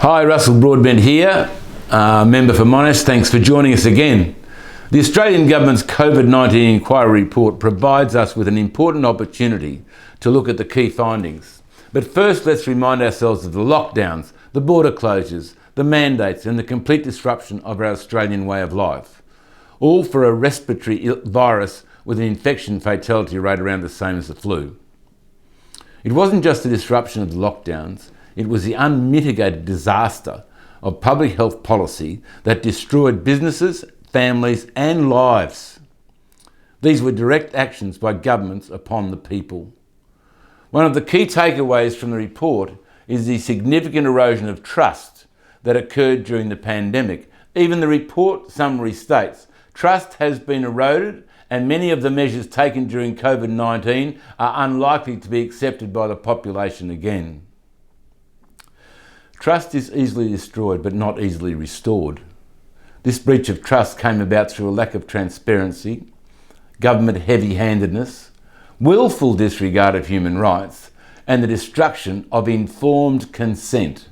Hi, Russell Broadbent here, member for Monash. Thanks for joining us again. The Australian Government's COVID-19 inquiry report provides us with an important opportunity to look at the key findings. But first, let's remind ourselves of the lockdowns, the border closures, the mandates and the complete disruption of our Australian way of life. All for a respiratory virus with an infection fatality rate around the same as the flu. It wasn't just the disruption of the lockdowns, it was the unmitigated disaster of public health policy that destroyed businesses, families and lives. These were direct actions by governments upon the people. One of the key takeaways from the report is the significant erosion of trust that occurred during the pandemic. Even the report summary states, trust has been eroded and many of the measures taken during COVID-19 are unlikely to be accepted by the population again. Trust is easily destroyed but not easily restored. This breach of trust came about through a lack of transparency, government heavy-handedness, willful disregard of human rights, and the destruction of informed consent.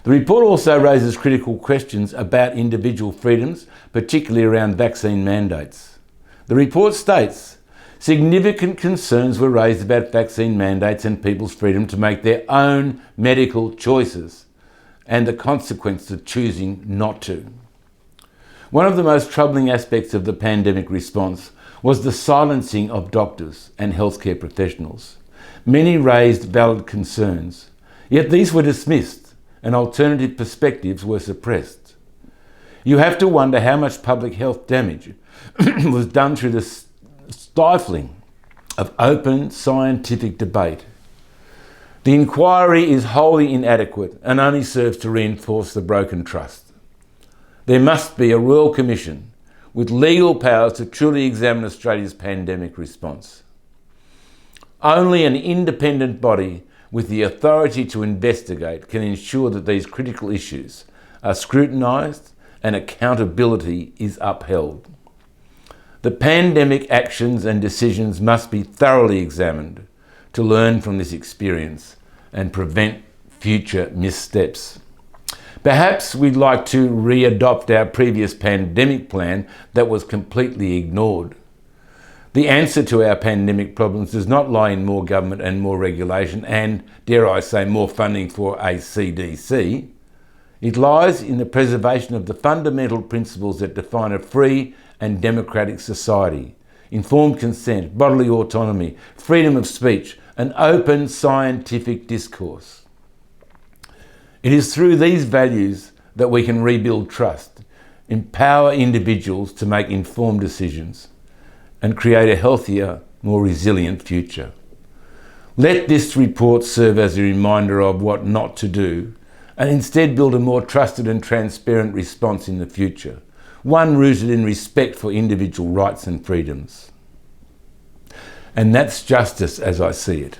The report also raises critical questions about individual freedoms, particularly around vaccine mandates. The report states, significant concerns were raised about vaccine mandates and people's freedom to make their own medical choices and the consequence of choosing not to. One of the most troubling aspects of the pandemic response was the silencing of doctors and healthcare professionals. Many raised valid concerns, yet these were dismissed and alternative perspectives were suppressed. You have to wonder how much public health damage was done through the stifling of open scientific debate. The inquiry is wholly inadequate and only serves to reinforce the broken trust. There must be a Royal Commission with legal powers to truly examine Australia's pandemic response. Only an independent body with the authority to investigate can ensure that these critical issues are scrutinised and accountability is upheld. The pandemic actions and decisions must be thoroughly examined to learn from this experience and prevent future missteps. Perhaps we'd like to re-adopt our previous pandemic plan that was completely ignored. The answer to our pandemic problems does not lie in more government and more regulation and, dare I say, more funding for a CDC. It lies in the preservation of the fundamental principles that define a free and democratic society: informed consent, bodily autonomy, freedom of speech, and open scientific discourse. It is through these values that we can rebuild trust, empower individuals to make informed decisions, and create a healthier, more resilient future. Let this report serve as a reminder of what not to do, and instead build a more trusted and transparent response in the future, one rooted in respect for individual rights and freedoms. And that's justice as I see it.